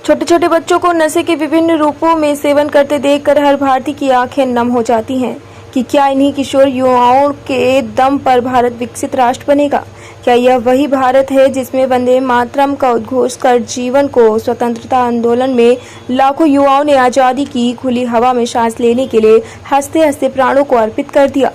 छोटे छोटे बच्चों को नशे के विभिन्न रूपों में सेवन करते देखकर हर भारतीय की आंखें नम हो जाती हैं कि क्या इन्हीं किशोर युवाओं के दम पर भारत विकसित राष्ट्र बनेगा। क्या यह वही भारत है जिसमें वंदे मातरम का उद्घोष कर जीवन को स्वतंत्रता आंदोलन में लाखों युवाओं ने आज़ादी की खुली हवा में सांस लेने के लिए हंसते हंसते प्राणों को अर्पित कर दिया।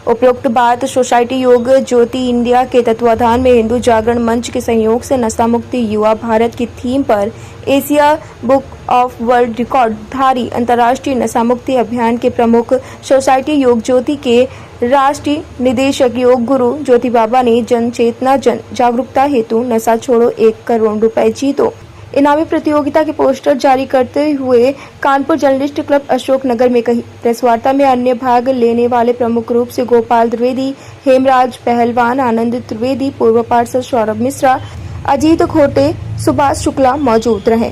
उपरोक्त बात सोसाइटी योग ज्योति इंडिया के तत्वाधान में हिंदू जागरण मंच के सहयोग से नशा मुक्ति युवा भारत की थीम पर Asia book of world record धारी अंतर्राष्ट्रीय नशा मुक्ति अभियान के प्रमुख सोसाइटी योग ज्योति के राष्ट्रीय निदेशक योग गुरु ज्योति बाबा ने जन चेतना जन जागरूकता हेतु नशा छोड़ो 1 करोड़ रुपए जीतो इनामी प्रतियोगिता के पोस्टर जारी करते हुए कानपुर जर्नलिस्ट क्लब अशोक नगर में कही। प्रेस वार्ता में अन्य भाग लेने वाले प्रमुख रूप से गोपाल द्विवेदी, हेमराज पहलवान, आनंद त्रिवेदी, पूर्व पार्षद सौरभ मिश्रा, अजीत खोटे, सुभाष शुक्ला मौजूद रहे।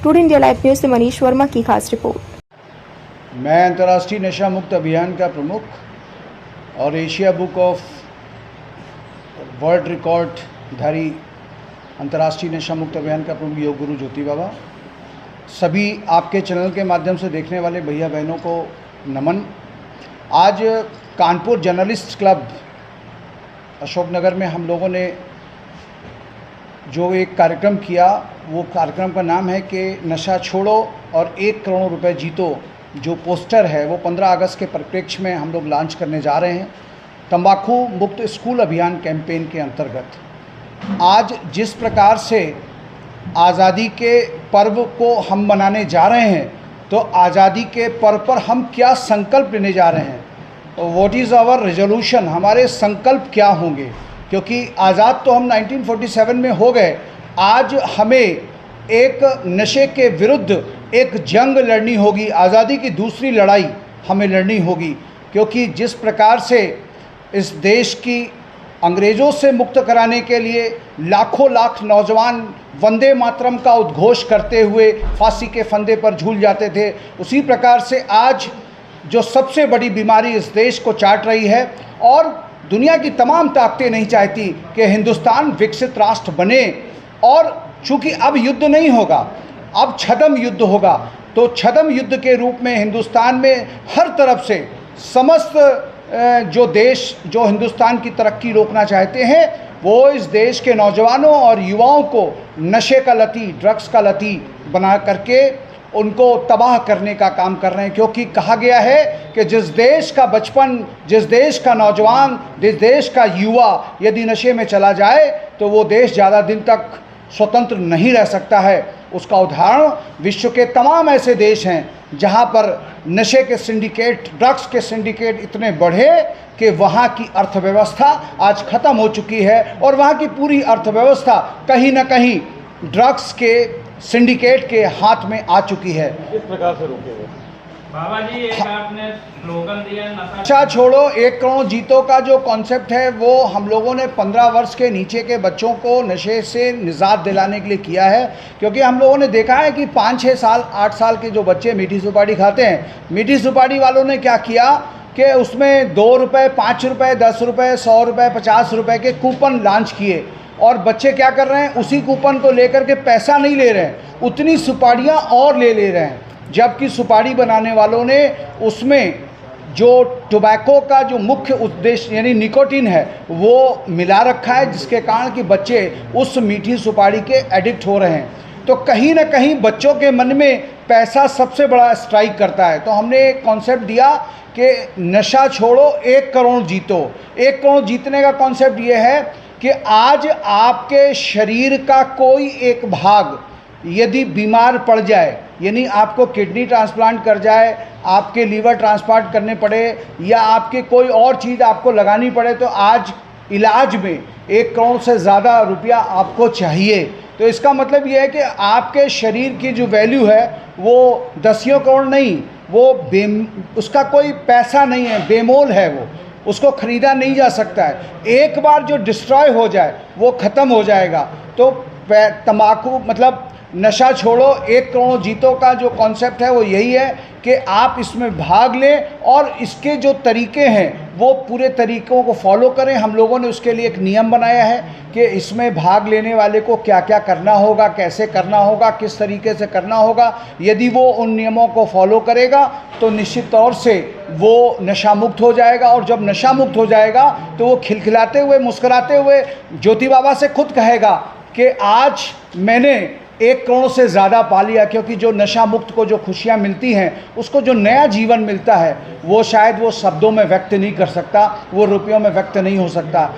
टुडे इंडिया लाइव न्यूज से मनीष वर्मा की खास रिपोर्ट। मैं अंतर्राष्ट्रीय नशा मुक्त अभियान का प्रमुख और Asia book of world record धारी अंतर्राष्ट्रीय नशा मुक्त अभियान का प्रमुख योग गुरु ज्योति बाबा, सभी आपके चैनल के माध्यम से देखने वाले भैया बहनों को नमन। आज कानपुर जर्नलिस्ट क्लब अशोक नगर में हम लोगों ने जो एक कार्यक्रम किया, वो कार्यक्रम का नाम है कि नशा छोड़ो और 1 करोड़ रुपए जीतो। जो पोस्टर है वो 15 अगस्त के परिप्रेक्ष्य में हम लोग लॉन्च करने जा रहे हैं तंबाकू मुक्त स्कूल अभियान कैंपेन के अंतर्गत। आज जिस प्रकार से आज़ादी के पर्व को हम मनाने जा रहे हैं, तो आज़ादी के पर्व पर हम क्या संकल्प लेने जा रहे हैं, व्हाट इज़ आवर रेजोल्यूशन, हमारे संकल्प क्या होंगे, क्योंकि आज़ाद तो हम 1947 में हो गए। आज हमें एक नशे के विरुद्ध एक जंग लड़नी होगी, आज़ादी की दूसरी लड़ाई हमें लड़नी होगी, क्योंकि जिस प्रकार से इस देश की अंग्रेज़ों से मुक्त कराने के लिए लाखों लाख नौजवान वंदे मातरम का उद्घोष करते हुए फांसी के फंदे पर झूल जाते थे, उसी प्रकार से आज जो सबसे बड़ी बीमारी इस देश को चाट रही है और दुनिया की तमाम ताकतें नहीं चाहती कि हिंदुस्तान विकसित राष्ट्र बने। और चूँकि अब युद्ध नहीं होगा, अब छद्म युद्ध होगा, तो छद्म युद्ध के रूप में हिंदुस्तान में हर तरफ से समस्त जो देश जो हिंदुस्तान की तरक्की रोकना चाहते हैं, वो इस देश के नौजवानों और युवाओं को नशे का लती, ड्रग्स का लती बना करके उनको तबाह करने का काम कर रहे हैं। क्योंकि कहा गया है कि जिस देश का बचपन, जिस देश का नौजवान, जिस देश का युवा यदि नशे में चला जाए तो वो देश ज़्यादा दिन तक स्वतंत्र नहीं रह सकता है। उसका उदाहरण विश्व के तमाम ऐसे देश हैं जहां पर नशे के सिंडिकेट, ड्रग्स के सिंडिकेट इतने बढ़े कि वहां की अर्थव्यवस्था आज ख़त्म हो चुकी है और वहां की पूरी अर्थव्यवस्था कहीं ना कहीं ड्रग्स के सिंडिकेट के हाथ में आ चुकी है। किस प्रकार से रोकेंगे बाबा जी? एक आपने स्लोगन दिया नशा छोड़ो 1 करोड़ जीतो का जो कॉन्सेप्ट है वो हम लोगों ने 15 वर्ष के नीचे के बच्चों को नशे से निजात दिलाने के लिए किया है। क्योंकि हम लोगों ने देखा है कि 5-6 साल 8 साल के जो बच्चे मीठी सुपारी खाते हैं, मीठी सुपारी वालों ने क्या किया कि उसमें 2 रुपये, 5 रुपये, 10 रुपये, 100 रुपये, 50 रुपये के कूपन लॉन्च किए और बच्चे क्या कर रहे हैं, उसी कूपन को लेकर के पैसा नहीं ले रहे हैं, उतनी सुपारियाँ और ले रहे हैं। जबकि सुपारी बनाने वालों ने उसमें जो टोबैको का जो मुख्य उद्देश्य यानी निकोटीन है वो मिला रखा है, जिसके कारण कि बच्चे उस मीठी सुपारी के एडिक्ट हो रहे हैं। तो कहीं ना कहीं बच्चों के मन में पैसा सबसे बड़ा स्ट्राइक करता है। तो हमने एक कॉन्सेप्ट दिया कि नशा छोड़ो 1 करोड़ जीतो। 1 करोड़ जीतने का कॉन्सेप्ट ये है कि आज आपके शरीर का कोई एक भाग यदि बीमार पड़ जाए, यानी आपको किडनी ट्रांसप्लांट कर जाए, आपके लीवर ट्रांसप्लांट करने पड़े या आपके कोई और चीज़ आपको लगानी पड़े, तो आज इलाज में 1 करोड़ से ज़्यादा रुपया आपको चाहिए। तो इसका मतलब ये है कि आपके शरीर की जो वैल्यू है वो 10 करोड़ नहीं, वो उसका कोई पैसा नहीं है, बेमोल है, वो उसको ख़रीदा नहीं जा सकता है। एक बार जो डिस्ट्रॉय हो जाए वो ख़त्म हो जाएगा। तो तंबाकू मतलब नशा छोड़ो 1 करोड़ जीतो का जो कॉन्सेप्ट है वो यही है कि आप इसमें भाग लें और इसके जो तरीके हैं वो पूरे तरीक़ों को फॉलो करें। हम लोगों ने उसके लिए एक नियम बनाया है कि इसमें भाग लेने वाले को क्या क्या करना होगा, कैसे करना होगा, किस तरीके से करना होगा। यदि वो उन नियमों को फॉलो करेगा तो निश्चित तौर से वो नशा मुक्त हो जाएगा, और जब नशा मुक्त हो जाएगा तो वो खिलखिलाते हुए, मुस्कुराते हुए ज्योति बाबा से खुद कहेगा कि आज मैंने 1 करोड़ से ज़्यादा पा लिया। क्योंकि जो नशा मुक्त को जो खुशियाँ मिलती हैं, उसको जो नया जीवन मिलता है, वो शायद वो शब्दों में व्यक्त नहीं कर सकता, वो रुपयों में व्यक्त नहीं हो सकता।